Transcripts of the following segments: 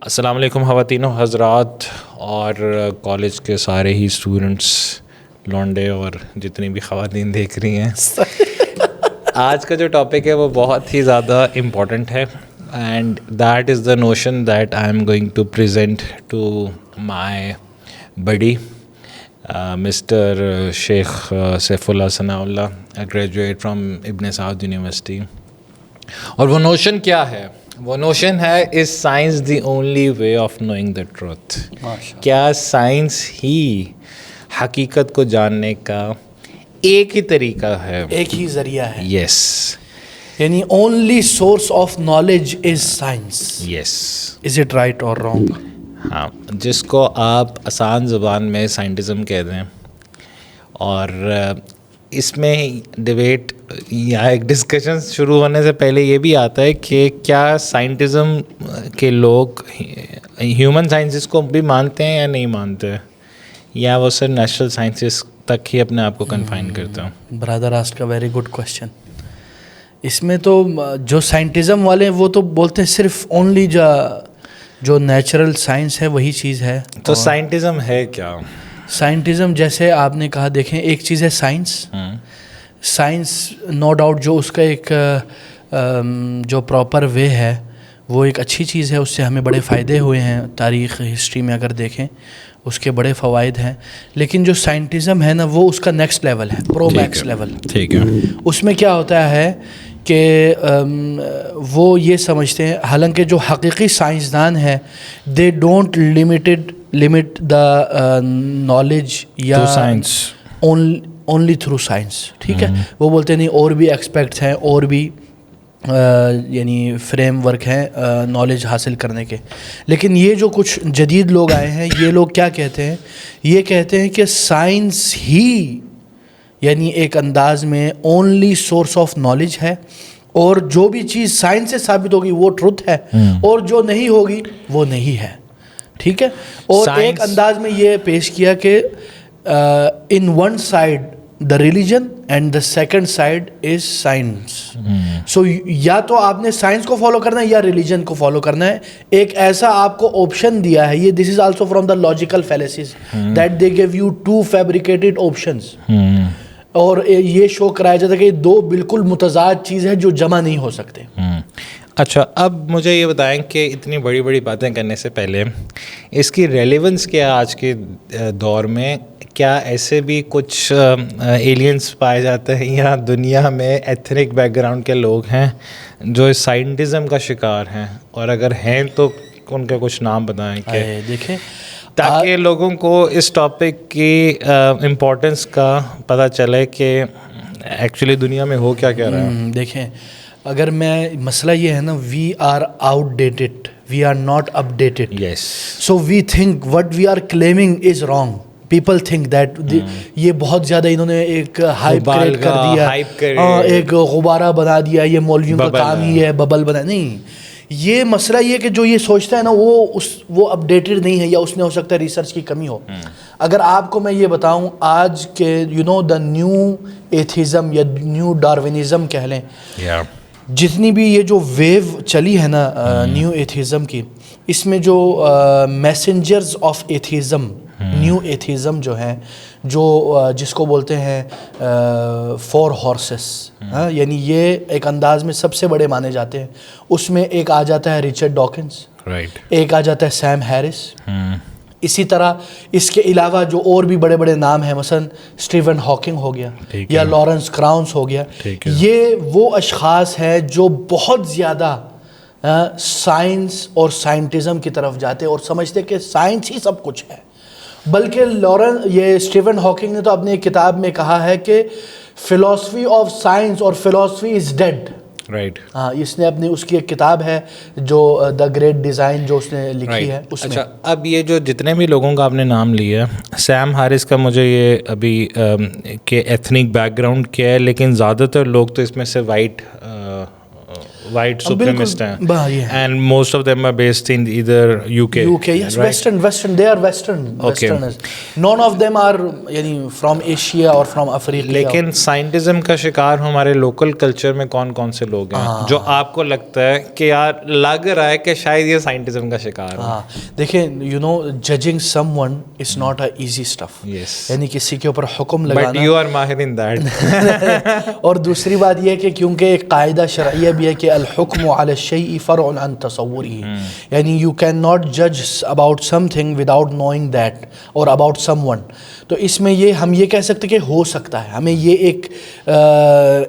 السلام علیکم خواتین و حضرات اور کالج کے سارے ہی اسٹوڈنٹس لونڈے اور جتنی بھی خواتین دیکھ رہی ہیں. آج کا جو ٹاپک ہے وہ بہت ہی زیادہ امپورٹنٹ ہے and that is the notion that I am going to present to my buddy mister Sheikh Saifullah Sanaullah, graduate from Ibn Saud university. اور وہ نوشن کیا ہے؟ وہ نوشن ہے is science the only way of knowing the truth. کیا science ہی حقیقت کو جاننے کا ایک ہی طریقہ ہے, ایک ہی ذریعہ ہے؟ یس. یعنی only source of knowledge is science. Yes. Is it right اور رانگ؟ ہاں, جس کو آپ آسان زبان میں سائنٹزم کہہ دیں. اور اس میں ڈبیٹ یا ایک ڈسکشن شروع ہونے سے پہلے یہ بھی آتا ہے کہ کیا سائنٹزم کے لوگ ہیومن سائنسز کو بھی مانتے ہیں یا نہیں مانتے, یا وہ صرف نیچرل سائنسز تک ہی اپنے آپ کو کنفائن کرتے ہیں؟ برادر آسک کا ویری گڈ کوشچن. اس میں تو جو سائنٹزم والے ہیں وہ تو بولتے ہیں صرف اونلی جو نیچرل سائنس ہے وہی چیز ہے. تو سائنٹزم ہے کیا؟ سائنٹزم جیسے آپ نے کہا, دیکھیں ایک چیز ہے سائنس. سائنس نو ڈاؤٹ جو اس کا ایک جو پراپر وے ہے وہ ایک اچھی چیز ہے, اس سے ہمیں بڑے فائدے ہوئے ہیں. تاریخ ہسٹری میں اگر دیکھیں اس کے بڑے فوائد ہیں. لیکن جو سائنٹزم ہے نا وہ اس کا نیکسٹ لیول ہے, پرو میکس لیول. ٹھیک ہے. اس میں کیا ہوتا ہے کہ وہ یہ سمجھتے ہیں, حالانکہ جو حقیقی سائنسدان ہیں they don't limit the knowledge یا سائنس اونلی تھرو سائنس. ٹھیک ہے, وہ بولتے ہیں نہیں اور بھی ایکسپیکٹس ہیں اور بھی یعنی فریم ورک ہیں نالج حاصل کرنے کے. لیکن یہ جو کچھ جدید لوگ آئے ہیں یہ لوگ کیا کہتے ہیں, یہ کہتے ہیں کہ سائنس ہی یعنی ایک انداز میں اونلی سورس آف نالج ہے, اور جو بھی چیز سائنس سے ثابت ہوگی وہ ٹروتھ ہے, اور جو نہیں ہوگی وہ نہیں ہے. ٹھیک ہے. اور ایک انداز میں یہ پیش کیا کہ in one side the religion and the second side is science. So یا تو آپ نے سائنس کو فالو کرنا ہے یا ریلیجن کو فالو کرنا ہے. ایک ایسا آپ کو آپشن دیا ہے, یہ this is also from the logical fallacies that they give you to fabricated options. اور یہ شو کرایا جاتا ہے کہ دو بالکل متضاد چیز ہے جو جمع نہیں ہو سکتے. اچھا, اب مجھے یہ بتائیں کہ اتنی بڑی بڑی باتیں کرنے سے پہلے اس کی ریلیونس کیا آج کے دور میں؟ کیا ایسے بھی کچھ ایلینس پائے جاتے ہیں یا دنیا میں ایتھنک بیک گراؤنڈ کے لوگ ہیں جو اس سائنٹزم کا شکار ہیں, اور اگر ہیں تو ان کے کچھ نام بتائیں کہ دیکھیں تاکہ لوگوں کو اس ٹاپک کی امپورٹنس کا پتہ چلے کہ ایکچولی دنیا میں ہو کیا رہا ہے. دیکھیں اگر میں مسئلہ یہ ہے نا, we are outdated, we are not updated. Yes. So we think what we are claiming is wrong. People think that یہ بہت زیادہ انہوں نے ایک ہائپ کریٹ کر دیا, ایک غبارہ بنا دیا, یہ مولویوں کا کام ہی ہے ببل بنا. نہیں, یہ مسئلہ یہ کہ جو یہ سوچتا ہے نا وہ اپ ڈیٹڈ نہیں ہے, یا اس میں ہو سکتا ہے ریسرچ کی کمی ہو. اگر آپ کو میں یہ بتاؤں آج کے دا نیو ایتھیزم یا نیو ڈاروینزم کہہ لیں, جتنی بھی یہ جو ویو چلی ہے نا نیو ایتھیزم کی, اس میں جو messengers of atheism, new atheism جو ہیں, جو جس کو بولتے ہیں فور ہارسز, یعنی یہ ایک انداز میں سب سے بڑے مانے جاتے ہیں. اس میں ایک آ جاتا ہے ریچرڈ ڈاکنز, ایک آ جاتا ہے سیم ہیرس. اسی طرح اس کے علاوہ جو اور بھی بڑے بڑے نام ہیں, مثلا اسٹیون ہاکنگ ہو گیا یا لارنس کراؤنس ہو گیا. یہ وہ اشخاص ہیں جو بہت زیادہ سائنس اور سائنٹزم کی طرف جاتے اور سمجھتے کہ سائنس ہی سب کچھ ہے. بلکہ یہ اسٹیون ہاکنگ نے تو اپنی ایک کتاب میں کہا ہے کہ فلاسفی آف سائنس اور فلاسفی از ڈیڈ. رائٹ. ہاں, اس نے اس کی ایک کتاب ہے جو دا گریٹ ڈیزائن جو اس نے لکھی ہے اس میں. اچھا, اب یہ جو جتنے بھی لوگوں کا آپ نے نام لیا, سیم ہیرس کا مجھے یہ ابھی کہ ایتھنک بیک گراؤنڈ کیا ہے, لیکن زیادہ تر لوگ تو اس میں سے white supremacist ہیں, yeah. and most of them are based in either UK. Yes, right? Western, they are Western. Okay. Westerners. None of them are یعنی from Asia or from Africa. لیکن سائنٹزم کا شکار ہمارے لوکل کلچر میں کون کون سے لوگ ہیں جو آپ کو لگتا ہے کہ یار لگ رہا ہے کہ شاید یہ سائنٹزم کا شکار ہے؟ دیکھیں you know judging someone is not a easy stuff. Yes. یعنی کسی کے اوپر حکم لگانا. But you are ماہر in that. اور دوسری بات یہ ہے کہ کیونکہ ایک قاعدہ شرعیہ بھی ہے کہ الحکم علی الشیء فرع عن تصورہ، یعنی you cannot judge about something without knowing that or about someone. تو اس میں ہم یہ کہہ سکتے کہ ہو سکتا ہے، ہمیں یہ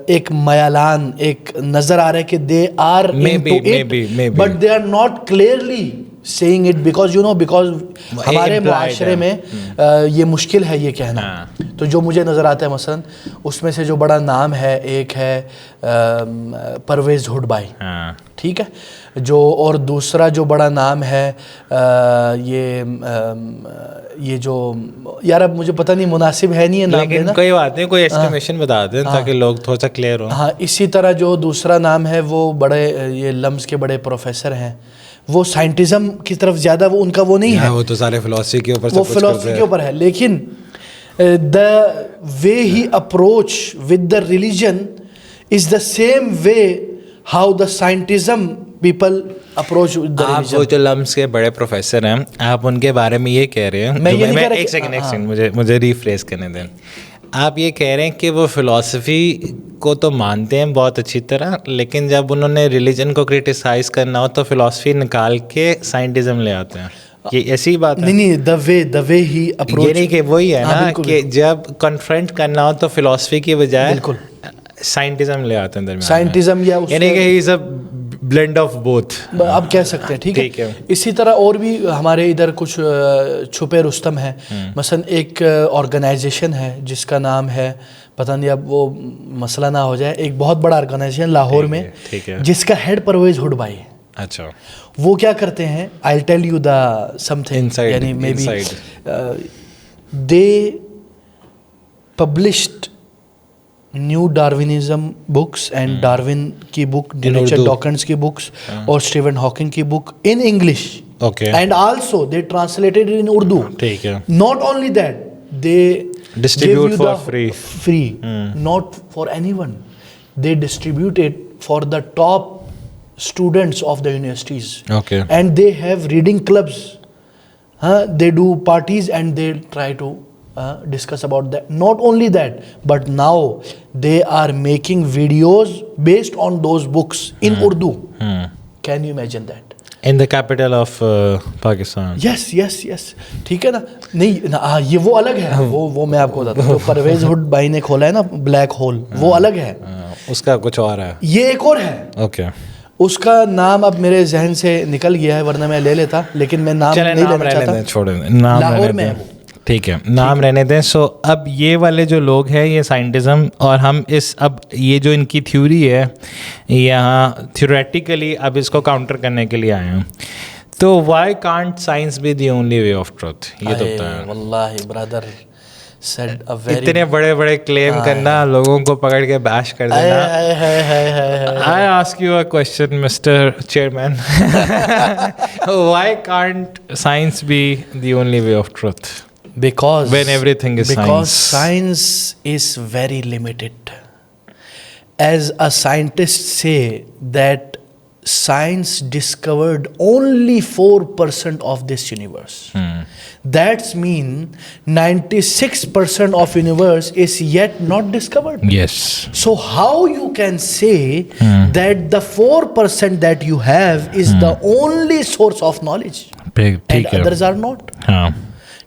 ایک میلان ایک نظر آ رہا ہے کہ they are into it but they are not clearly saying it because you know because ہمارے معاشرے میں یہ مشکل ہے یہ کہنا. تو جو مجھے نظر آتا ہے مثلا اس میں سے جو بڑا نام ہے ایک ہے پرویز ہڈ بھائی، ٹھیک ہے، جو اور دوسرا جو بڑا نام ہے یہ جو یار اب مجھے پتہ نہیں مناسب ہے نہیں ہے نام لینا، کوئی بات نہیں، کوئی ایسٹیمیشن بتا دیں تاکہ لوگ تھوڑا سا کلیئر ہوں. ہاں اسی طرح جو دوسرا نام ہے وہ بڑے یہ لمز کے بڑے پروفیسر ہیں، وہ سائنٹزم کی طرف زیادہ وہ ان کا وہ نہیں ہے، وہ تو سارے فلسفی کے اوپر، وہ فلسفی کے اوپر ہے، لیکن the way he approach with the religion is the same way how the scientism people approach with the religion. آپ وہ جو لمس کے بڑے پروفیسر ہیں آپ ان کے بارے میں یہ کہہ رہے ہیں، میں ایک سیکنڈ مجھے ریفریز کرنے دیں. آپ یہ کہہ رہے ہیں کہ وہ فلسفی کو تو مانتے ہیں بہت اچھی طرح، لیکن جب انہوں نے ریلیجن کو کرٹیسائز کرنا ہو تو فلسفی نکال کے سائنٹزم لے آتے ہیں. یہ ایسی بات ہے؟ نہیں the way he approach، یہ نہیں کہ وہی ہے نا کہ جب کنفرنٹ کرنا ہو تو فلسفی کی بجائے سائنٹزم لے آتے ہیں درمیان، سائنٹزم یا یعنی کہ ہی از اے بلینڈ آف بوتھ آپ کہہ سکتے ہیں، ٹھیک ہے. اسی طرح اور بھی ہمارے ادھر کچھ چھپے رستم ہیں، مثلا ایک آرگنائزیشن ہے جس کا نام ہے پتہ نہیں اب وہ مسئلہ نہ ہو جائے، ایک بہت بڑا آرگنائزیشن لاہور میں جس کا ہیڈ پرویز ہڈ بھائی ہے. اچھا وہ کیا کرتے ہیں I'll tell you the something یعنی maybe they published new Darwinism books and Darwin کی book Richard Dawkins کی books اور Stephen Hawking کی book in English. Okay. And also they translated it in Urdu. ٹھیک ہے. Not only that they distribute for free. Not for anyone. They distribute it for the top students of the universities. Okay. And they have reading clubs. They do parties and they try to discuss about that. Not only that, but now they are making videos based on those books in Urdu. Can you imagine that? In the capital of Pakistan. Yes. ٹھیک ہے نا. نہیں یہ وہ الگ ہے، وہ میں آپ کو بتاتا ہوں. جو پرویز ہڈ بھائی نے کھولا ہے نا بلیک ہول، وہ الگ ہے، اس کا کچھ اور ہے، یہ ایک اور ہے. اوکے. اس کا نام اب میرے ذہن سے نکل گیا ہے ورنہ میں لے لیتا، لیکن میں نام نہیں لینا چاہتا. چھوڑیں، نام لاہور میں ہے، ٹھیک ہے، نام رہنے دیں. سو اب یہ والے جو لوگ ہیں یہ سائنٹزم، اور ہم اب یہ جو ان کی تھیوری ہے یہاں تھیوریٹیکلی اب اس کو کاؤنٹر کرنے کے لیے آئے ہیں. تو why can't science be the only way of truth? یہ تو بتائیں. واللہ برادر اتنے بڑے بڑے کلیم کرنا، لوگوں کو پکڑ کے بیش کر دینا. I ask you a question, Mr. Chairman. Why can't science be the only way of truth? Because when everything is because science is very limited. As a scientist say that science discovered only 4% of this universe. That's mean 96% of universe is yet not discovered. Yes. So how you can say that the 4% that you have is the only source of knowledge and others are not?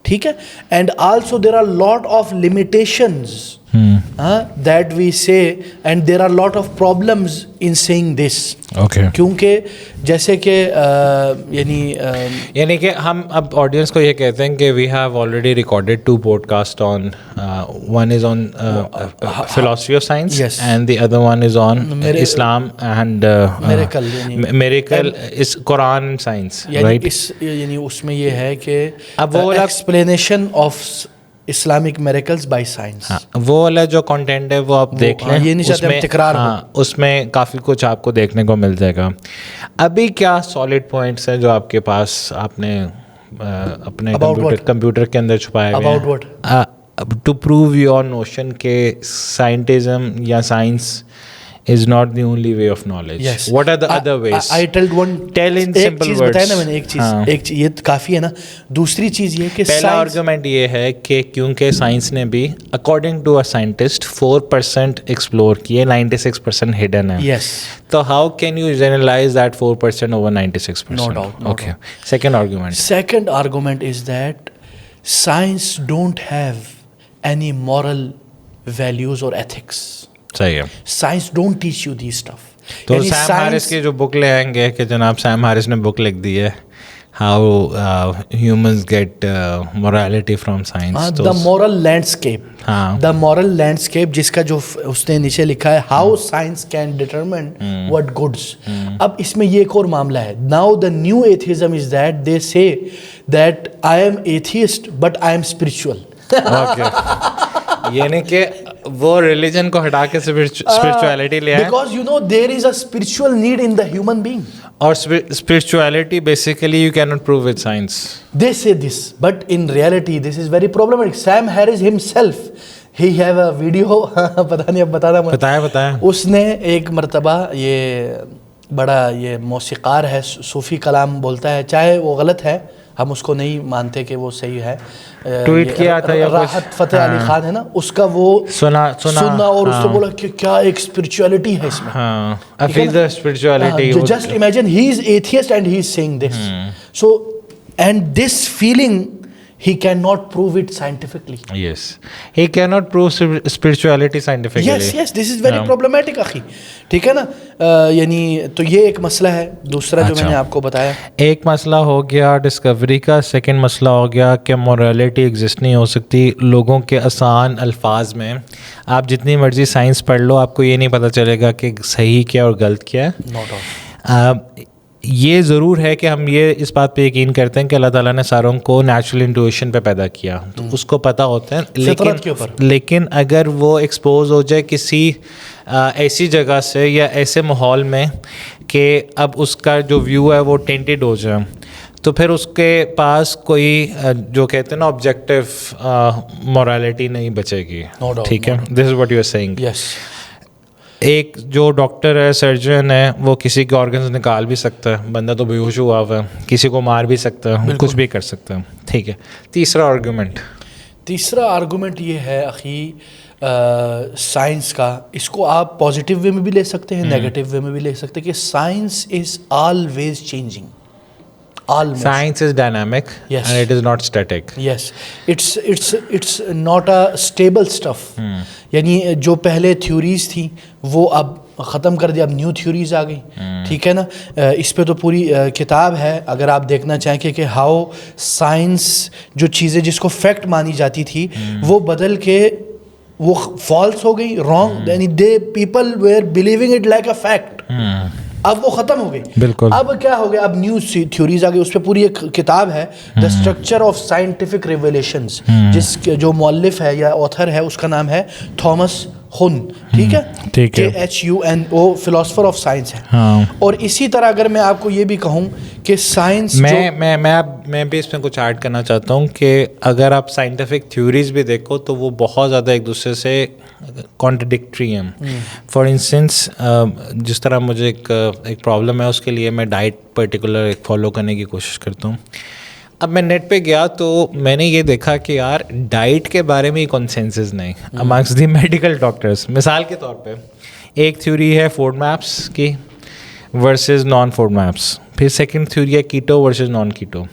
ٹھیک ہے. And also there are lot of limitations that we say and there are lot of problems in saying this. Okay. کیونکہ جیسے کہ یعنی کہ ہم اب audience کو یہ کہتے ہیں کہ we have already recorded 2 podcast on one is on philosophy of science and the other one is on Islam and miracles Quran science, right? یعنی اس میں یہ ہے کہ اب وہ explanation of Islamic miracles by science. وہ والا جو کنٹینٹ ہے وہ آپ دیکھ لیں, یہ نہیں چاہتے ہم تکرار ہو. اس میں کافی کچھ آپ کو دیکھنے کو مل جائے گا. ابھی کیا سالڈ پوائنٹس ہیں جو آپ کے پاس آپ نے اپنے کمپیوٹر کے اندر چھپائے ہوئے ہیں ٹو پروو یور نوشن کہ سائنٹزم یا science is not the only way of knowledge. Yes. What are the other ways? I tell in simple words. بتایا نا میں نے ایک چیز یہ کافی ہے نا. دوسری چیز یہ کہ پہلا آرگومنٹ یہ ہے کہ کیونکہ سائنس نے بھی according to a scientist 4% explore کیے, 96% ہڈن ہے. یس. تو how can you generalize that 4% over 96%؟ No doubt. Okay. Second argument is that science don't have any moral values اور ایتھکس. صحیح ہے. Science don't teach you the stuff. تو Sam Harris کی جو بک لے آئیں گے کہ جناب سیم ہیرس نے بک لکھ دی ہے how humans get morality from science. The moral landscape, the moral landscape جس کا جو اس نے نیچے لکھا ہے how science can determine what goods. اب اس میں یہ ایک اور معاملہ ہے. Now the new atheism is that they say that I am atheist but I am spiritual. یعنی کہ وہ ریلیجن کو ہٹا کے اسپرچویلٹی لے آئے. Because you know there is a spiritual need in the human being. اور spirituality basically you can not prove with science. They say this but in reality this is very problematic. Sam Harris himself he have a video, پتہ نہیں اب بتایا اس نے ایک مرتبہ, یہ بڑا یہ موسیقار ہے, صوفی کلام بولتا ہے, چاہے وہ غلط ہے ہم اس کو نہیں مانتے کہ وہ صحیح ہے. ٹویٹ کیا تھا راحت فتح علی خان ہے نا, اس کا وہ سنا اور اس نے بولا کہ کیا ایک اسپرچویلٹی ہے اس میں. I feel the spirituality. Just imagine he is atheist and he is saying this. So and this feeling he cannot prove it scientifically. Yes, he cannot prove spirituality scientifically. Yes, this is very problematic اخی. ٹھیک ہے نا. یعنی تو یہ ایک مسئلہ ہے. دوسرا جو میں نے آپ کو بتایا, ایک مسئلہ ہو گیا ڈسکوری کا. سیکنڈ مسئلہ ہو گیا کہ مورالٹی ایگزسٹ نہیں ہو سکتی لوگوں کے آسان الفاظ میں. آپ جتنی مرضی سائنس پڑھ لو, آپ کو یہ نہیں پتہ چلے گا کہ صحیح کیا اور غلط کیا ہے. یہ ضرور ہے کہ ہم یہ اس بات پہ یقین کرتے ہیں کہ اللہ تعالیٰ نے ساروں کو نیچرل انٹویشن پہ پیدا کیا, تو اس کو پتہ ہوتا ہے. لیکن اگر وہ ایکسپوز ہو جائے کسی ایسی جگہ سے یا ایسے ماحول میں کہ اب اس کا جو ویو ہے وہ ٹینٹڈ ہو جائے, تو پھر اس کے پاس کوئی جو کہتے ہیں نا آبجیکٹیو مورالٹی نہیں بچے گی. ٹھیک ہے, this is what you are seeing. ایک جو ڈاکٹر ہے, سرجن ہے, وہ کسی کے آرگنز نکال بھی سکتا ہے, بندہ تو بے ہوش ہوا ہوا ہے, کسی کو مار بھی سکتا ہے, کچھ بھی کر سکتا ہے. ٹھیک ہے. تیسرا آرگومنٹ یہ ہے اخی سائنس کا, اس کو آپ پازیٹیو وے میں بھی لے سکتے ہیں, نیگیٹیو وے میں بھی لے سکتے ہیں, کہ science is always changing. Science is dynamic. Yes. And it is not static. Yes. It's not a stable stuff. یعنی جو پہلے تھیوریز تھیں وہ اب ختم کر دیا, اب نیو تھیوریز آ گئی. ٹھیک ہے نا. اس پہ تو پوری کتاب ہے اگر آپ دیکھنا چاہیں کہ ہاؤ سائنس جو چیزیں جس کو فیکٹ مانی جاتی تھی وہ بدل کے وہ فالس ہو گئی, رانگ. یعنی they people where believing it like a fact. اب وہ ختم ہو گئی. بالکل. اب کیا ہو گیا, اب نیو تھیوریز آ گئی. اس پہ پوری ایک کتاب ہے, the structure of scientific revelations, جس جو مؤلف ہے یا آتھر ہے اس کا نام ہے تھامس ہن. ٹھیک ہے, KHUN, وہ فلاسفر آف سائنس ہے. اور اسی طرح اگر میں آپ کو یہ بھی کہوں کہ سائنس, میں بھی اس میں کچھ ایڈ کرنا چاہتا ہوں کہ اگر آپ سائنٹیفک تھیوریز بھی دیکھو تو وہ بہت زیادہ ایک دوسرے سے کانٹرڈکٹری ہیں. فار انسٹنس جس طرح مجھے ایک پرابلم ہے, اس کے لیے میں ڈائٹ پرٹیکولر ایک فالو کرنے کی کوشش کرتا ہوں. اب میں نیٹ پہ گیا تو میں نے یہ دیکھا کہ یار ڈائٹ کے بارے میں کنسنسس نہیں امانگس دی میڈیکل ڈاکٹرس. مثال کے طور پہ ایک تھیوری ہے فوڈ میپس کی ورسز نان فوڈ میپس, پھر سیکنڈ تھیوری ہے کیٹو ورسز نان کیٹو,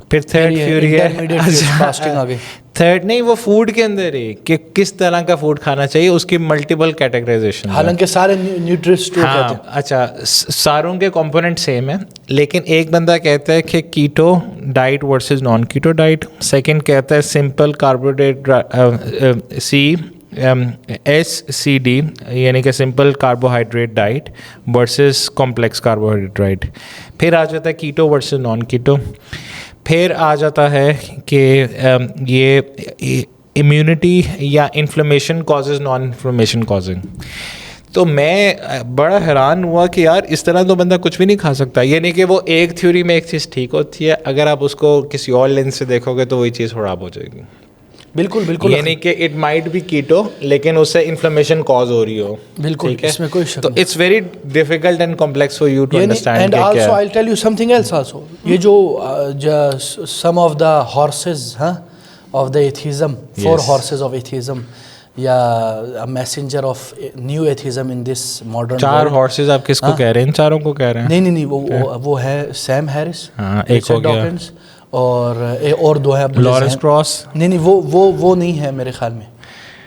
پھر تھرڈ تھیوری ہے تھرڈ نہیں وہ فوڈ کے اندر ہی کہ کس طرح کا فوڈ کھانا چاہیے, اس کی ملٹیپل کیٹیگرائزیشن. حالانکہ سارے نیوٹریشنٹ ہاں اچھا ساروں کے کمپوننٹ سیم ہیں, لیکن ایک بندہ کہتا ہے کہ keto diet versus non keto diet, second کہتا ہے سمپل کاربوہائیڈریٹ SCD یعنی کہ simple carbohydrate diet versus complex carbohydrate diet. پھر آ جاتا ہے کیٹو ورسز نان کیٹو. پھر آ جاتا ہے کہ یہ امیونٹی یا inflammation causes naan inflammation causing. تو میں بڑا حیران ہوا کہ یار اس طرح تو بندہ کچھ بھی نہیں کھا سکتا. یہ نہیں کہ وہ ایک تھیوری میں ایک چیز ٹھیک ہوتی ہے, اگر آپ اس کو کسی اور لینس سے دیکھو گے تو وہی چیز خراب ہو جائے گی. بالکل بالکل. یہ نہیں کہ اٹ مائٹ بی کیٹو لیکن اس سے انفلیمیشن کاز ہو رہی ہو. بالکل, اس میں کوئی شک نہیں. تو it's very difficult and complex for you to understand. And also I tell you something else also. یہ جو some of the horses of the atheism, 4 horses of atheism, یا messenger of new atheism in this modern. 4 horses آپ کس کو کہہ رہے ہیں؟ ان چاروں کو کہہ رہے ہیں؟ نہیں, وہ ہے سیم ہیرس, ایک ہو گیا, اور 2 ہے لارنس کراس. نہیں وہ نہیں ہے میرے خیال میں,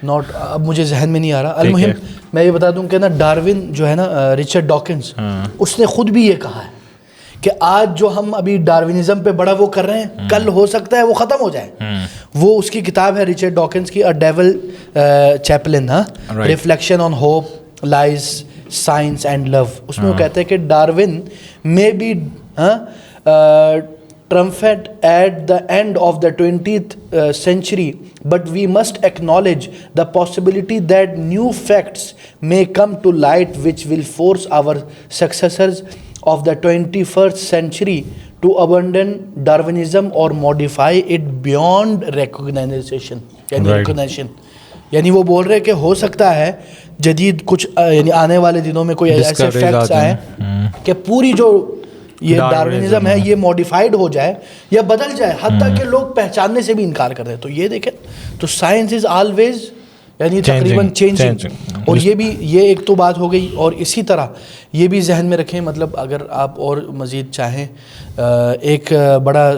ناٹ, اب مجھے ذہن میں نہیں آ رہا. المہم میں یہ بتا دوں کہ نا ڈاروین جو ہے نا, رچرڈ ڈاکنز, اس نے خود بھی یہ کہا ہے کہ آج جو ہم ابھی ڈاروینزم پہ بڑا وہ کر رہے ہیں, کل ہو سکتا ہے وہ ختم ہو جائے. وہ اس کی کتاب ہے رچرڈ ڈاکنز کی, a devil chaplain, reflection on hope, lies, science and love. اس میں وہ کہتے ہیں کہ ڈاروین میں be triumphant at the end of the 20th century, but we must acknowledge the possibility that new facts may come to light which will force our successors of the 21st century to abandon Darwinism or modify it beyond recognition. recognition. یعنی وہ بول رہے کہ ہو سکتا ہے جدید کچھ یعنی آنے والے دنوں میں کوئی ایسے فیکٹس آئیں کہ پوری جو یہ ڈاروینزم ہے یہ موڈیفائڈ ہو جائے یا بدل جائے, حتیٰ کہ لوگ پہچاننے سے بھی انکار کر دیں. تو یہ دیکھیں, تو سائنس از آلویز یعنی تقریباً چینجنگ. اور یہ ایک تو بات ہو گئی. اور اسی طرح یہ بھی ذہن میں رکھیں, مطلب اگر آپ اور مزید چاہیں, ایک بڑا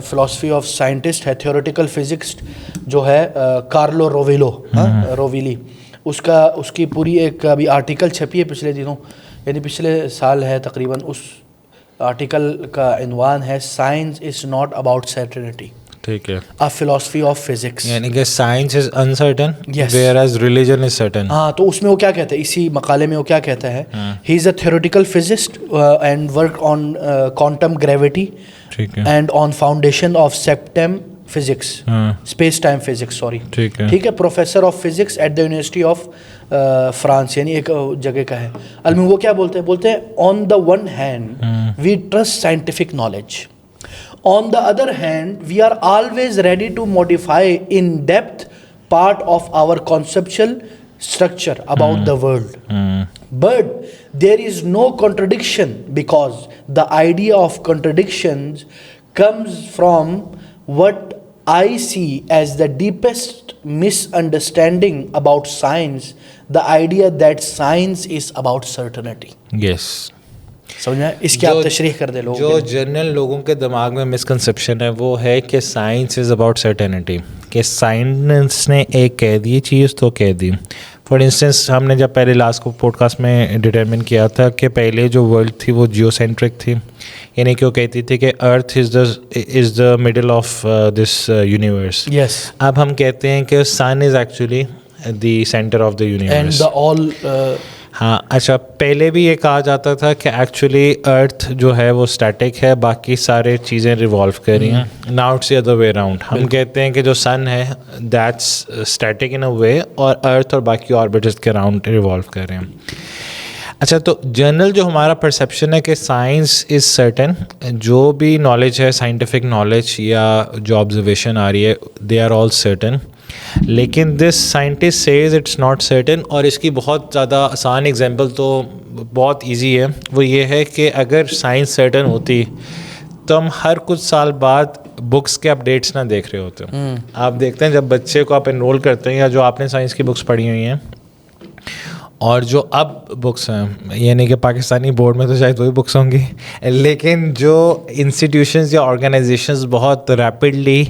فلاسفی آف سائنٹسٹ ہے, تھیوریٹیکل فزکسٹ جو ہے کارلو روویلی, اس کی پوری ایک ابھی آرٹیکل چھپی ہے پچھلے دنوں, یعنی پچھلے سال ہے تقریباً. اس آرٹیکل کا عنوان ہے science is not about certainty. ٹھیک ہے, a philosophy of physics. یعنی کہ science is uncertain whereas religion is certain. ہاں, تو اس میں وہ کیا کہتا ہے, اسی مقالے میں وہ کیا کہتا ہے, he is a theoretical physicist and worked on quantum gravity and on foundation of septem physics, space time physics, sorry. ٹھیک ہے, professor of physics at the University of France, یعنی ایک جگہ کا ہے. المی وہ کیا بولتے ہیں on the one hand we trust scientific knowledge, on the other hand we are always ready to modify in depth part of our conceptual structure about the world. But there is no contradiction because the idea of contradictions comes from what I see as the deepest misunderstanding about science, the idea that science is about certainty. Yes. سمجھا, اس کی آپ تشریح کر دیں. لوگ جو general لوگوں کے دماغ میں مسکنسیپشن ہے وہ ہے کہ سائنس از اباؤٹ سرٹینٹی, کہ سائنس نے ایک کہہ دی چیز تو کہہ دی. فار انسٹنس ہم نے جب پہلے لاسٹ کو پوڈ کاسٹ میں ڈٹرمن کیا تھا کہ پہلے جو ورلڈ تھی وہ جیو سینٹرک تھی, یعنی کہ وہ کہتی تھی کہ earth is the middle of this universe. اب ہم کہتے ہیں کہ sun is actually the centre of the universe. ہاں اچھا, پہلے بھی یہ کہا جاتا تھا کہ ایکچولی ارتھ جو ہے وہ اسٹیٹک ہے, باقی سارے چیزیں ریوالو کر رہی ہیں. Now it's the other way around. ہم کہتے ہیں کہ جو سن ہے دیٹس اسٹیٹک ان اے وے, اور ارتھ اور باقی آربٹس کے اراؤنڈ ریوالو کر رہے ہیں. اچھا, تو جنرل جو ہمارا پرسیپشن ہے کہ سائنس از سرٹن, جو بھی نالج ہے سائنٹیفک نالج یا جو آبزرویشن آ رہی ہے دے آر آل سرٹن, لیکن this scientist says it's not certain. اور اس کی بہت زیادہ آسان ایگزامپل تو بہت ایزی ہے, وہ یہ ہے کہ اگر سائنس سرٹن ہوتی تو ہم ہر کچھ سال بعد بکس کے اپڈیٹس نہ دیکھ رہے ہوتے. آپ دیکھتے ہیں جب بچے کو آپ انرول کرتے ہیں یا جو آپ نے سائنس کی بکس پڑھی ہوئی ہیں اور جو اب بکس ہیں, یعنی کہ پاکستانی بورڈ میں تو شاید وہی بکس ہوں گی, لیکن جو انسٹیٹیوشنز یا آرگنائزیشنز بہت ریپڈلی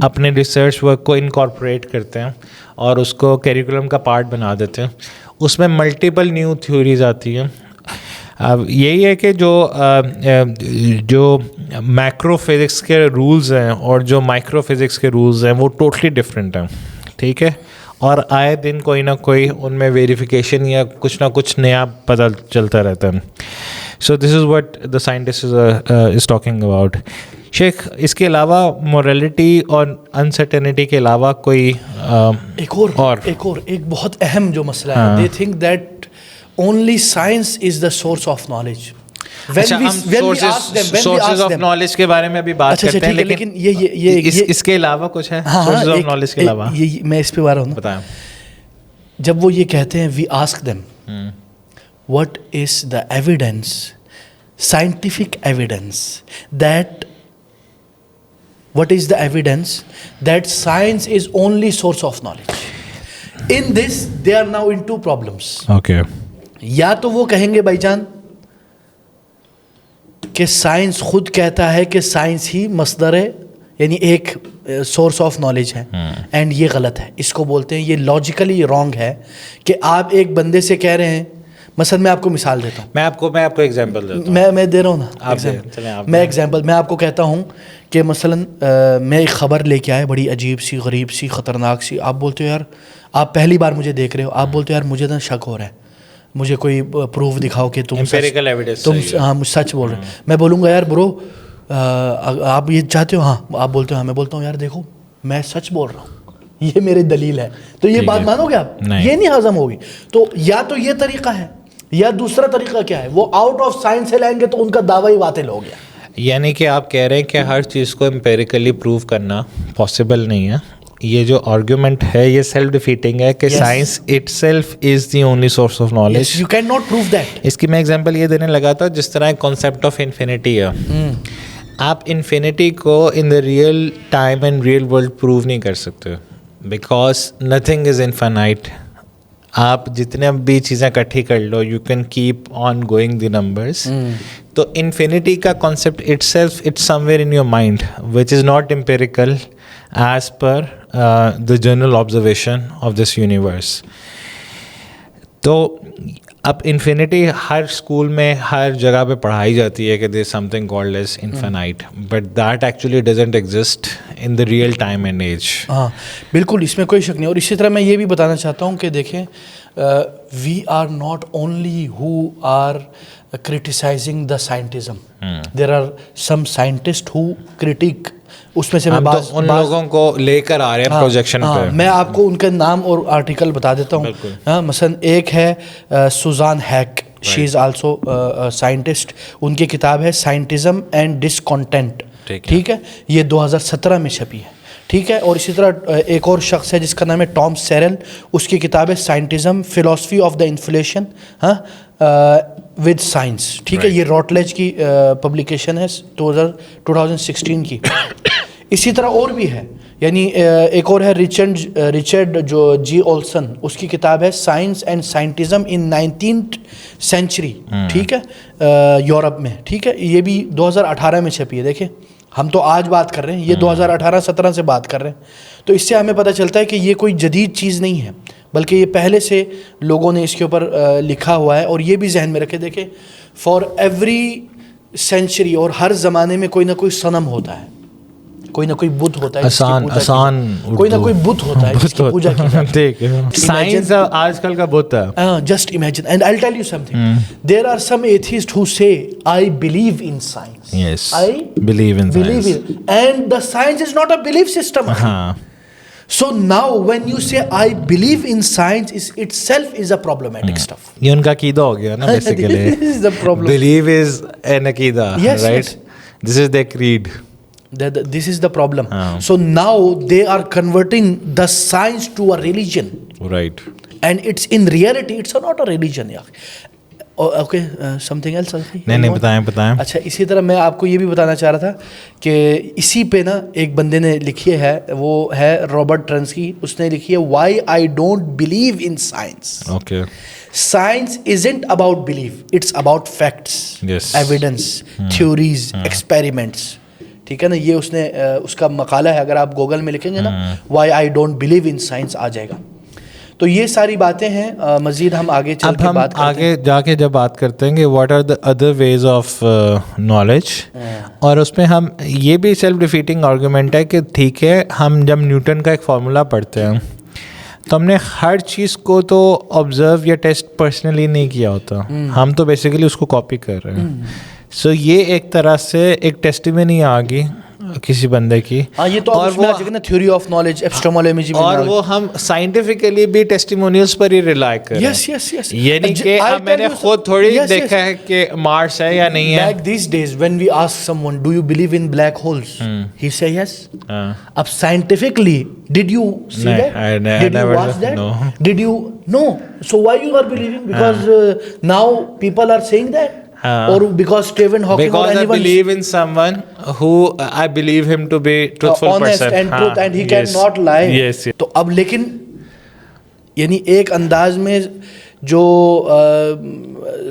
اپنے ریسرچ ورک کو انکارپوریٹ کرتے ہیں اور اس کو کیریکولم کا پارٹ بنا دیتے ہیں, اس میں ملٹیپل نیو تھیوریز آتی ہیں. اب یہی ہے کہ جو میکرو فزکس کے رولز ہیں اور جو مائکرو فزکس کے رولز ہیں وہ ٹوٹلی ڈفرینٹ ہیں. ٹھیک ہے, اور آئے دن کوئی نہ کوئی ان میں ویریفیکیشن یا کچھ نہ کچھ نیا پتہ چلتا رہتا ہے. So this is what the scientist is talking about. Sheikh اس کے علاوہ مورالٹی اور انسرٹنٹی کے علاوہ کوئی ایک بہت اہم جو مسئلہ ہے, they think that only science is the source of knowledge. Sources of knowledge کے بارے میں ابھی بات کرتے ہیں, لیکن اس کے علاوہ کچھ ہے سورسز آف نالج کے علاوہ؟ میں اس پہ بتا رہا ہوں نا, جب وہ یہ کہتے ہیں we ask them what is the evidence, scientific evidence that what is the evidence that science is only source of knowledge? In this they are now in two problems. Okay. یا تو وہ کہیں گے بھائی جان کہ سائنس خود کہتا ہے کہ سائنس ہی مصدر ہے, یعنی ایک سورس آف نالج ہے, اینڈ یہ غلط ہے, اس کو بولتے ہیں یہ لاجیکلی رانگ ہے کہ آپ ایک بندے سے کہہ رہے ہیں, مثلا میں آپ کو مثال دیتا ہوں, میں آپ کو ایگزامپل دیتا ہوں, میں دے رہا ہوں نا ایگزامپل, میں آپ کو کہتا ہوں کہ مثلا میں ایک خبر لے کے آیا بڑی عجیب سی, غریب سی, خطرناک سی, آپ بولتے ہو یار, آپ پہلی بار مجھے دیکھ رہے ہو, آپ بولتے ہو یار مجھے نا شک ہو رہا ہے, مجھے کوئی پروف دکھاؤ کہ تم سچ بول رہے. میں بولوں گا یار برو آپ یہ چاہتے ہو, ہاں, آپ بولتے ہو ہاں, میں بولتا ہوں یار دیکھو میں سچ بول رہا ہوں, یہ میری دلیل ہے, تو یہ بات مانو گے آپ؟ یہ نہیں ہضم ہوگی. تو یا تو یہ طریقہ ہے, یا دوسرا طریقہ کیا ہے, وہ آؤٹ آف سائنس سے لائیں گے تو ان کا دعویٰ ہی باطل ہو گیا. یعنی کہ آپ کہہ رہے ہیں کہ ہر چیز کو امپیریکلی پروو کرنا پاسبل نہیں ہے. یہ جو آرگیومنٹ ہے یہ سیلف ڈیفیٹنگ ہے کہ science itself is the only source of knowledge. You can not prove that. اس کی میں ایگزامپل یہ دینے لگا تھا جس طرح کانسیپٹ آف انفینٹی ہے. آپ انفینٹی کو in the real time and real world prove نہیں کر سکتے, بیکاز نتھنگ از انفینائٹ. آپ جتنے بھی چیزیں اکٹھی کر لو, you can keep on going the numbers. تو انفینٹی کا concept itself it's somewhere in your mind which is not empirical as per the general observation of this universe. تو اب انفینٹی ہر اسکول میں ہر جگہ پہ پڑھائی جاتی ہے کہ there something called as infinite, but that actually doesn't exist in the real time and age. ہاں بالکل, اس میں کوئی شک نہیں. اور اسی طرح میں یہ بھی بتانا چاہتا ہوں کہ دیکھیں we are not only who are criticizing the scientism. There are some scientists who critique. اس میں سے میں ان لوگوں کو لے کر آ رہے ہیں پروجیکشن پہ. میں آپ کو ان کا نام اور آرٹیکل بتا دیتا ہوں. مثلا ایک ہے Susan Haack, she is also scientist. ان کی کتاب ہے سائنٹزم اینڈ ڈسکانٹینٹ, ٹھیک ہے, یہ 2017 میں چھپی ہے, ٹھیک ہے. اور اسی طرح ایک اور شخص ہے جس کا نام ہے ٹام سیرل, اس کی کتاب ہے scientism philosophy of the inflation with science, ٹھیک ہے. یہ روٹلیج کی پبلیکیشن ہے 2016 کی. اسی طرح اور بھی ہے, یعنی ایک اور ہے ریچرڈ جو جی اولسن, اس کی کتاب ہے science and scientism in 19th century, ٹھیک ہے, یورپ میں, ٹھیک ہے. یہ بھی 2018 میں چھپی ہے. دیکھیں ہم تو آج بات کر رہے ہیں, یہ 2018-17 سے بات کر رہے ہیں. تو اس سے ہمیں پتہ چلتا ہے کہ یہ کوئی جدید چیز نہیں ہے, بلکہ یہ پہلے سے لوگوں نے اس کے اوپر لکھا ہوا ہے. اور یہ بھی ذہن میں رکھے, دیکھیں فار ایوری سینچری اور ہر زمانے میں کوئی نہ کوئی صنم ہوتا ہے, کوئی نہ کوئی بت ہوتا ہے, کوئی نہ کوئی بت ہوتا ہے جس کی پوجا کی جاتی ہے. سائنس آج کل کا بت ہے. Just imagine, and I tell you something, there are some atheist who say I believe in science. Yes, I believe in science, and the science is not a belief system. So now when you say I believe in science, itself is a problematic stuff. یہ ان کا عقیدہ ہو گیا نا basically. This is the problem. Believe is an عقیدہ, right? This is their creed. This is the problem. So now they are converting the science to a religion. Right. And it's in reality it's not a religion. Okay, something else. نہیں بتائیں. اچھا, اسی طرح میں آپ کو یہ بھی بتانا چاہ رہا تھا کہ اسی پہ نا ایک بندے نے لکھی ہے, وہ ہے رابرٹ ٹرنسکی. اس نے لکھی ہے why I don't believe in science. Okay, science isn't about believe, it's about facts, evidence, theories, experiments, ٹھیک ہے نا. یہ اس نے اس کا مقالہ ہے, اگر آپ گوگل میں لکھیں گے نا why I don't believe in science آ جائے گا. تو یہ ساری باتیں ہیں. مزید ہم آگے چل کے بات کرتے ہیں, آگے جا کے جب بات کرتے ہیں کہ what are the other ways of knowledge, اور اس میں ہم یہ بھی سیلف ڈیفیٹنگ آرگومنٹ ہے کہ ٹھیک ہے ہم جب نیوٹن کا ایک فارمولا پڑھتے ہیں تو ہم نے ہر چیز کو تو آبزرو یا ٹیسٹ پرسنلی نہیں کیا ہوتا, ہم تو بیسیکلی اس کو کاپی کر رہے ہیں. سو یہ ایک طرح سے ایک ٹیسٹیمنی آ گئی کسی بندے کی. ہاں یہ تو اور وہ نا تھیوری آف نالج ایپسٹیمولوجی میں, اور وہ ہم سائنٹیفکلی بھی ٹیسٹیمونیلز پر ہی ریلائی کریں. یس یس یس, یعنی کہ میں نے خود تھوڑی دیکھا ہے کہ مارس ہے یا نہیں ہے. Back these days when we ask someone do you believe in black holes, he say yes. اب scientifically did you see that? Did you watch that? No. Did you? No. So why you are believing? Because now people are saying that, or because Stephen Hawking because or anyone, I believe in someone who I believe him to be truthful honest person and truth and he cannot lie. Yes. تو اب لیکن یعنی ایک انداز میں جو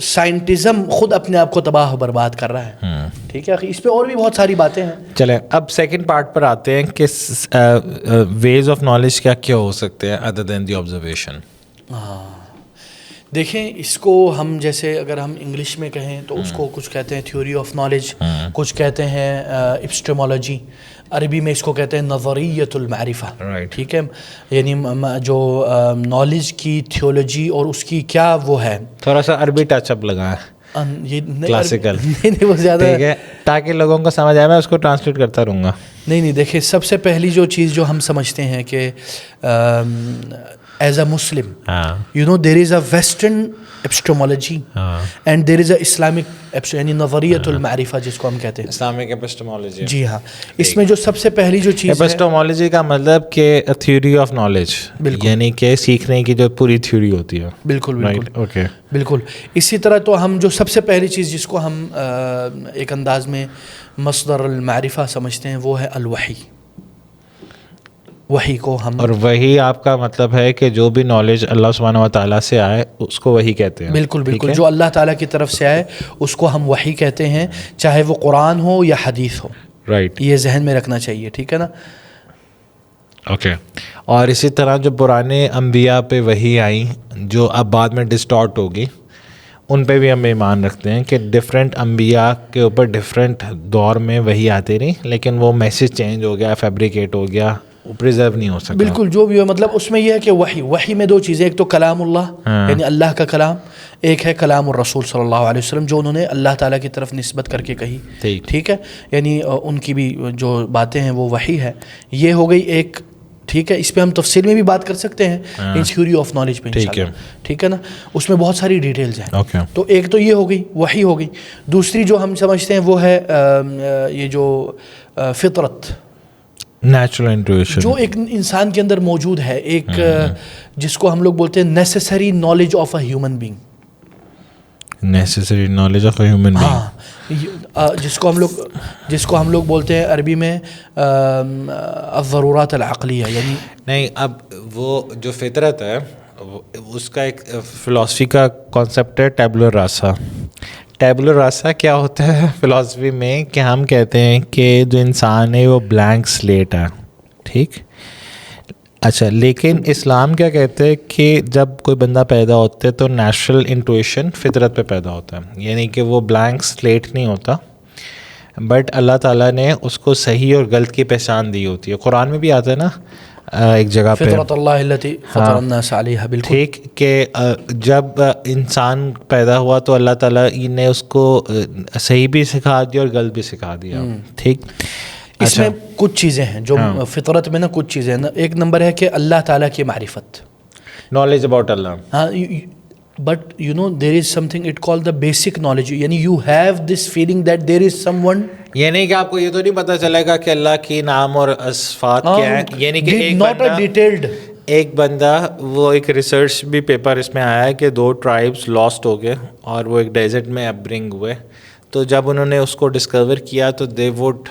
سائنٹزم خود اپنے آپ کو تباہ و برباد کر رہا ہے. ٹھیک ہے, اس پہ اور بھی بہت ساری باتیں ہیں. چلیں اب سیکنڈ پارٹ پر آتے ہیں کہ ویز آف نالج کیا کیا ہو سکتے ہیں ادر دین دی آبزرویشن. دیکھیں اس کو ہم جیسے اگر ہم انگلش میں کہیں تو اس کو کچھ کہتے ہیں تھیوری آف نالج, کچھ کہتے ہیں ایپسٹیمولوجی, عربی میں اس کو کہتے ہیں نظریۃ المعرفہ. ٹھیک ہے, یعنی جو نالج کی تھیولوجی اور اس کی کیا وہ ہے. تھوڑا سا عربی ٹچ اپ لگا ہے, کلاسیکل, نہیں وہ زیادہ ٹھیک ہے, تاکہ لوگوں کو سمجھ آئے. میں اس کو ٹرانسلیٹ کرتا رہوں گا. نہیں دیکھیں سب سے پہلی جو چیز جو ہم سمجھتے ہیں کہ as a Muslim you know there is a western epistemology and there is a Islamic یعنی نظریۃ المعرفہ جس کو ہم کہتے ہیں اسلامک ایپسٹیمولوجی. جی ہاں, اس میں جو سب سے پہلی جو چیز ایپسٹیمولوجی کا مطلب کہ تھیوری آف نالج, یعنی کہ سیکھنے کی جو پوری تھیوری ہوتی ہے. بالکل بالکل اوکے بالکل. اسی طرح تو ہم جو سب سے پہلی چیز جس کو ہم ایک انداز میں مصدر المعرفہ سمجھتے ہیں وہ ہے الوحی. وحی کو ہم, اور وہی آپ کا مطلب ہے کہ جو بھی نالج اللہ سبحانہ و تعالیٰ سے آئے اس کو وحی کہتے ہیں. بالکل بالکل, جو اللہ تعالیٰ کی طرف سے آئے اس کو ہم وحی کہتے ہیں, چاہے وہ قرآن ہو یا حدیث ہو. رائٹ, یہ ذہن میں رکھنا چاہیے. ٹھیک ہے نا. اوکے. اور اسی طرح جو پرانے انبیاء پہ وحی آئیں جو اب بعد میں ڈسٹارٹ ہوگی, ان پہ بھی ہم ایمان رکھتے ہیں کہ ڈفرینٹ انبیاء کے اوپر ڈفرینٹ دور میں وحی آتی رہی, لیکن وہ میسج چینج ہو گیا, فیبریکیٹ ہو گیا, پریزرو نہیں ہو سکتا. بالکل جو بھی ہو, مطلب اس میں یہ ہے کہ وحی میں دو چیزیں, ایک تو کلام اللہ یعنی اللہ کا کلام, ایک ہے کلام الرسول صلی اللہ علیہ وسلم جو انہوں نے اللہ تعالیٰ کی طرف نسبت کر کے کہی. ٹھیک ہے, یعنی ان کی بھی جو باتیں ہیں وہ وحی ہے. یہ ہو گئی ایک. ٹھیک ہے, اس پہ ہم تفصیل میں بھی بات کر سکتے ہیں ان تھیوری آف نالج پہ انشاءاللہ. ٹھیک ہے نا, اس میں بہت ساری ڈیٹیلز ہیں. تو ایک تو یہ ہو گئی وحی ہو گئی. دوسری جو ہم سمجھتے ہیں وہ ہے یہ جو فطرت, نیچرل انٹویشن, جو ایک انسان کے اندر موجود ہے, ایک جس کو ہم لوگ بولتے ہیں necessary knowledge of a human being. Necessary knowledge of a human being, ہاں, جس کو ہم لوگ بولتے ہیں عربی میں الضرورات العقلیہ. یعنی نہیں, اب وہ جو فطرت ہے اس کا ایک فلاسفی کا کانسیپٹ ہے ٹیبولر راسا. ٹیبولر راسا کیا ہوتا ہے فلاسفی میں کہ ہم کہتے ہیں کہ جو انسان ہے وہ بلینک سلیٹ ہے. ٹھیک, اچھا, لیکن اسلام کیا کہتے ہیں کہ جب کوئی بندہ پیدا ہوتا ہے تو نیچرل انٹویشن فطرت پہ پیدا ہوتا ہے, یعنی کہ وہ بلینک سلیٹ نہیں ہوتا, بٹ اللہ تعالیٰ نے اس کو صحیح اور غلط کی پہچان دی ہوتی ہے. قرآن میں بھی آتا ہے نا ایک جگہ پہ, فطرت اللہ التی فطر الناس علیہا. بالکل ٹھیک, کہ جب انسان پیدا ہوا تو اللہ تعالیٰ نے اس کو صحیح بھی سکھا دیا اور غلط بھی سکھا دیا. ٹھیک, اس میں کچھ چیزیں ہیں جو فطرت میں نا کچھ چیزیں ہیں. ایک نمبر ہے کہ اللہ تعالیٰ کی معرفت, نالج اباؤٹ اللہ. ہاں, but you know there is something it call the basic knowledge, یعنی you have this feeling that there is someone. یہ نہیں کہ آپ کو یہ تو نہیں پتہ چلے گا کہ اللہ کی نام اور صفات کیا ہیں, یعنی کہ ایک بندہ وہ ایک ریسرچ بھی پیپر اس میں آیا ہے کہ 2 ٹرائبس لاسٹ ہو گئے اور وہ ایک ڈیزرٹ میں اپ برنگ ہوئے, تو جب انہوں نے اس کو ڈسکور کیا تو they would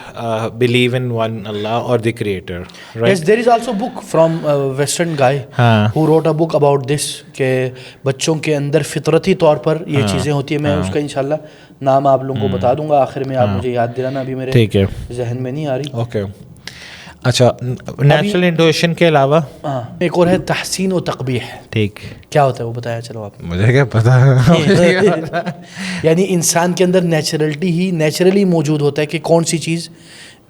believe in one Allah اور the creator. Yes, there is also book from a Western guy who wrote a book about this کہ بچوں کے اندر فطرتی طور پر یہ چیزیں ہوتی ہیں. میں اس کا انشاءاللہ نام آپ لوگوں کو بتا دوں گا آخر میں, آپ مجھے یاد دلانا, ابھی میرے ذہن میں نہیں آ رہی. اوکے, اچھا, نیچرل انٹویشن کے علاوہ ایک اور ہے تحسین و تقبیح. ٹھیک, کیا ہوتا ہے وہ بتایا چلو آپ. مجھے کیا پتا یعنی انسان کے اندر نیچرلٹی ہی نیچرلی موجود ہوتا ہے کہ کون سی چیز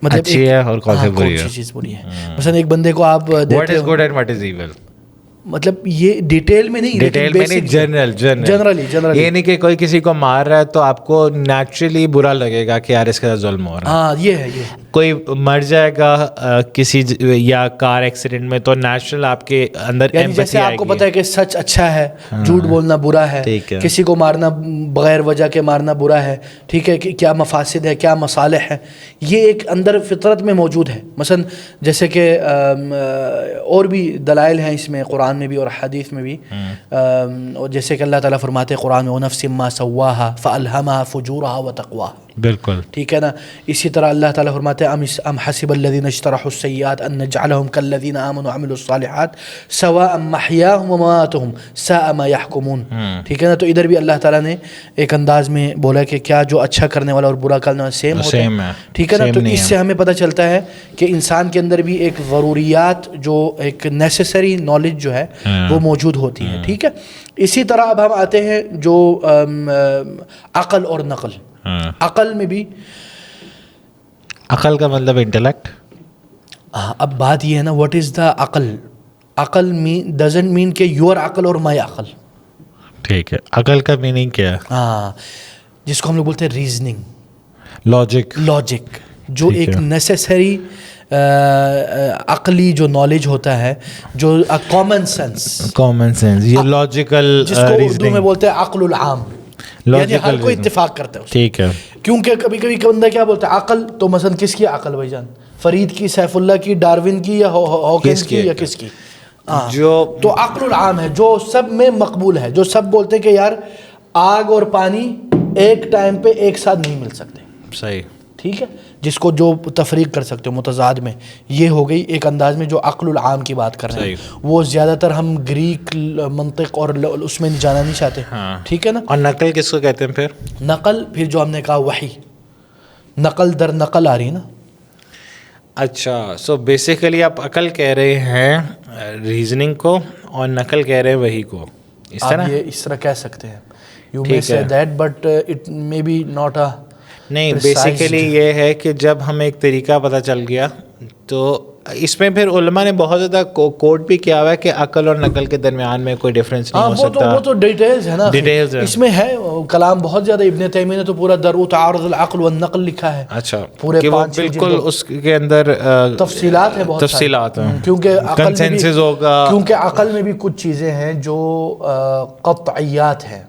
مطلب اچھی ہے اور کون سی بری ہے. چیز بری ہے. مثلا ایک بندے کو آپ what is good and what is evil, مطلب یہ ڈیٹیل میں نہیں, جنرلی یہ نہیں کہ کوئی کسی کو مار رہا ہے تو آپ کو نیچرلی برا لگے گا کہ یار اس کے ساتھ ظلم ہو رہا ہے. ہاں یہ ہے. کوئی مر جائے گا کسی یا کار ایکسیڈنٹ میں تو نیچرل آپ کے اندر یعنی جیسے آپ کو پتہ ہے کہ سچ اچھا ہے, جھوٹ بولنا برا ہے, کسی کو مارنا بغیر وجہ کے مارنا برا ہے, ٹھیک ہے, کہ کیا مفاسد ہے کیا مصالح ہے, یہ ایک اندر فطرت میں موجود ہے. مثلا جیسے کہ اور بھی دلائل ہیں اس میں, قرآن میں بھی اور حدیث میں بھی, اور جیسے کہ اللہ تعالیٰ فرماتے ہیں قرآن میں وَنَفْسٍ مَّا سَوَّاهَا فَأَلْهَمَهَا فُجُورَهَا وَتَقْوَاهَا. بالکل ٹھیک ہے نا. اسی طرح اللہ تعالیٰ فرماتے ہیں ام حسب الذین اجترحوا السیئات ان نجعلهم كالذین آمنوا وعملوا الصالحات سواء محیاهم ومماتهم ساء ما يحکمون. ٹھیک ہے نا. تو ادھر بھی اللہ تعالیٰ نے ایک انداز میں بولا کہ کیا جو اچھا کرنے والا اور برا کرنے والا سیم ہوتے ہیں. ٹھیک ہے نا. تو اس سے ہمیں پتہ چلتا ہے کہ انسان کے اندر بھی ایک ضروریات جو ایک نیسیسری نالج جو ہے وہ موجود ہوتی ہے. ٹھیک ہے. اسی طرح اب ہم آتے ہیں جو عقل اور نقل. عقل میں بھی, عقل کا مطلب انٹلیکٹ. اب بات یہ ہے نا, واٹ از دا عقل. عقل ڈزنٹ مین کہ یور عقل اور مائی عقل. ٹھیک ہے. عقل کا میننگ کیا ہے؟ ہاں, جس کو ہم لوگ بولتے ہیں ریزننگ, لاجک, جو ایک نیسیسری عقلی جو نالج ہوتا ہے, جو کامن سینس, یہ لاجیکل, جس کو اردو میں بولتے ہیں عقل العام, یعنی ہر کوئی اتفاق کرتا ہے. ٹھیک ہے. کیونکہ کبھی کبھی بندہ کیا بولتا ہے عقل, تو مثلا کس کی عقل بھائی جان, فرید کی, سیف اللہ کی, ڈاروین کی, یا ہاکنس کی, یا کس کی؟ جو تو عقل العام ہے جو سب میں مقبول ہے, جو سب بولتے ہیں کہ یار آگ اور پانی ایک ٹائم پہ ایک ساتھ نہیں مل سکتے. صحیح. ٹھیک ہے. جس کو جو تفریق کر سکتے ہو متضاد میں, یہ ہو گئی ایک انداز میں جو عقل العام کی بات کر رہے ہیں. وہ زیادہ تر ہم گریک منطق اور اس میں جانا نہیں چاہتے. ٹھیک ہے نا. اور نقل کس کو کہتے ہیں پھر؟ نقل پھر جو ہم نے کہا وحی, نقل در نقل آ رہی ہے نا. اچھا, سو بیسیکلی آپ عقل کہہ رہے ہیں ریزننگ کو, اور نقل کہہ رہے ہیں وحی کو. آپ یہ اس طرح کہہ سکتے ہیں. You may say that but it may be not a. نہیں, بیسیکلی یہ ہے کہ جب ہمیں ایک طریقہ پتہ چل گیا تو اس میں پھر علماء نے بہت زیادہ کوٹ بھی کیا ہوا ہے کہ عقل اور نقل کے درمیان میں کوئی ڈفرینس نہیں ہو سکتا. وہ تو ڈیٹیلز ہے نا, اس میں ہے کلام بہت زیادہ. ابن تیمیہ نے تو پورا درء تعارض العقل والنقل لکھا ہے. اچھا, پورے بالکل اس کے اندر تفصیلات ہیں, بہت تفصیلات ہیں, کیونکہ کنسنسس ہوگا. کیونکہ عقل میں بھی کچھ چیزیں ہیں جو قطعیات ہیں,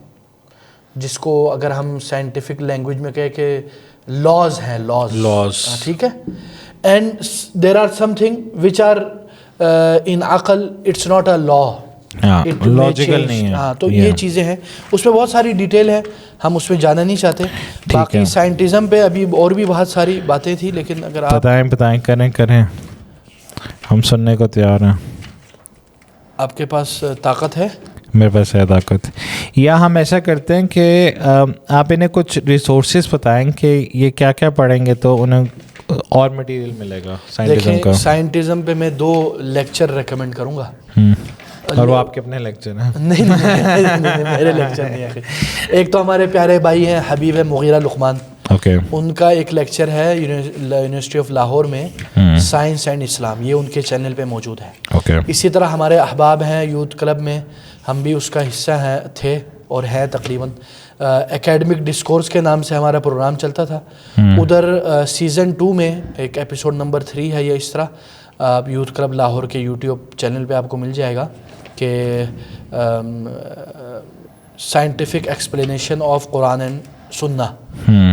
جس کو اگر ہم سائنٹیفک لینگویج میں کہیں کہ لاز ہیں, لاز. ٹھیک ہے. And there are something which are in عقل it's not a law, logical نہیں ہے. ہاں, تو یہ چیزیں ہیں, اس میں بہت ساری ڈیٹیل ہے, ہم اس میں جانا نہیں چاہتے. باقی سائنٹزم پہ ابھی اور بھی بہت ساری باتیں تھیں, لیکن اگر آپ بتائیں کریں ہم سننے کو تیار ہیں. آپ کے پاس طاقت ہے؟ میرے پاس ہے طاقت. یا ہم ایسا کرتے ہیں کہ آپ انہیں کچھ ریسورسز بتائیں کہ یہ کیا کیا پڑھیں گے تو انہیں اور مٹیریل ملے گا سائنٹزم کا. سائنٹزم پہ میں 2 لیکچر ریکمینڈ کروں گا. اور وہ آپ کے اپنے لیکچر ہیں؟ نہیں, میرے لیکچر نہیں ہے. ایک تو ہمارے پیارے بھائی ہیں حبیب مغیرہ لقمان, ان کا ایک لیکچر ہے یونیورسٹی آف لاہور میں, سائنس اینڈ اسلام, یہ ان کے چینل پہ موجود ہے. اسی طرح ہمارے احباب ہیں یوتھ کلب میں, ہم بھی اس کا حصہ تھے اور ہیں تقریباً. اکیڈمک ڈسکورس کے نام سے ہمارا پروگرام چلتا تھا. ادھر سیزن 2 میں ایک ایپیسوڈ نمبر 3 ہے, یا اس طرح آپ یوتھ کلب لاہور کے یوٹیوب چینل پہ آپ کو مل جائے گا کہ scientific explanation of Quran and سنہ.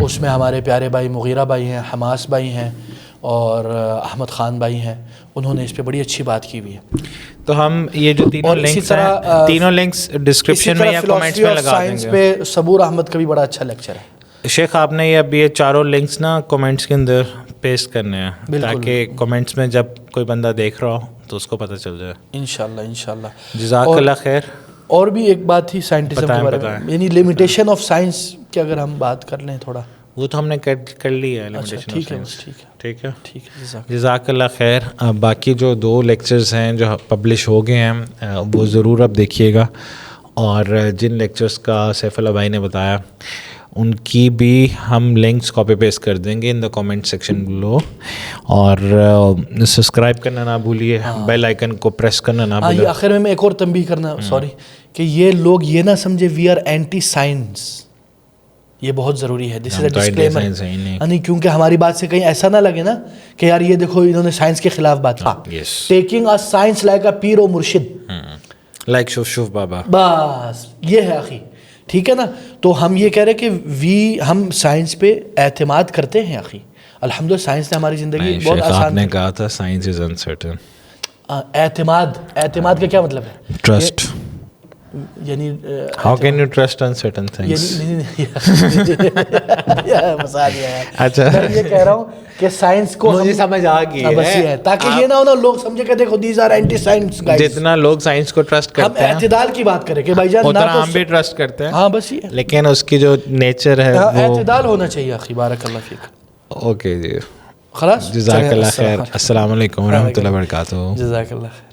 اس میں ہمارے پیارے بھائی مغیرہ بھائی ہیں, حماس بھائی ہیں, اور احمد خان بھائی ہیں. انہوں نے اس پہ بڑی اچھی بات کی ہوئی ہے. تو ہم یہ جو تینوں لنکس ڈسکرپشن میں یا کمنٹس میں لگا دیں گے. پہ صبور احمد کا بھی بڑا اچھا لیکچر ہے. شیخ آپ نے یہ 4 لنکس نا کمنٹس کے اندر پیسٹ کرنے ہیں, تاکہ کمنٹس میں جب کوئی بندہ دیکھ رہا ہو تو اس کو پتہ چل جائے. انشاءاللہ. جزاک اللہ خیر. اور بھی ایک بات تھی سائنٹزم کے بارے میں, یعنی لمیٹیشن آف سائنس کی اگر ہم بات کر لیں تھوڑا. وہ تو ہم نے کر لی ہے. ٹھیک ہے. جزاک اللہ خیر. باقی جو 2 لیکچرز ہیں جو پبلش ہو گئے ہیں وہ ضرور اب دیکھیے گا, اور جن لیکچرز کا سیف اللہ بھائی نے بتایا ان کی بھی ہم لنکس کاپی پیسٹ کر دیں گے ان دا کامنٹ سیکشن بلو. اور سبسکرائب کرنا نہ بھولیے, بیل آئیکن کو پریس کرنا نہ بھولیے. آخر میں ایک اور تنبیہ کرنا, سوری, کہ یہ لوگ یہ نہ سمجھے وی آر اینٹی سائنس, یہ بہت ضروری ہے. دس از اے ڈسکلیمر, یعنی کیونکہ ہماری بات سے کہیں ایسا نہ لگے نا کہ یار یہ دیکھو انہوں نے سائنس کے خلاف بات کی. Taking a science like a پیر و مرشد, لائک شوف بابا, بس یہ ہے اخی, ٹھیک ہے نا. تو ہم یہ کہہ رہے کہ ہم سائنس پہ اعتماد کرتے ہیں اخی. الحمدللہ سائنس نے ہماری زندگی بہت آسان نے کہا تھا سائنس از انسرٹن. اعتماد کا کیا مطلب ہے؟ ٹرسٹ. یعنی how can you trust on certain things. اچھا میں یہ کہہ رہا ہوں کہ سائنس کو مجھے سمجھ آ گئی ہے, تاکہ یہ نہ ہو نا لوگ سمجھے کہ دیکھو these are anti science guys. جتنا لوگ سائنس کو ٹرسٹ کرتے ہیں, ہم اعتدال کی بات کریں کہ بھائی جان اتنا ہم بھی ٹرسٹ کرتے ہیں. ہاں بس یہ, لیکن اس کی جو نیچر ہے اعتدال ہونا چاہیے اخی. بارک اللہ فیک. اوکے جی, خلاص, جزاک اللہ خیر. السلام علیکم ورحمۃ اللہ وبرکاتہ. جزاک اللہ خیر.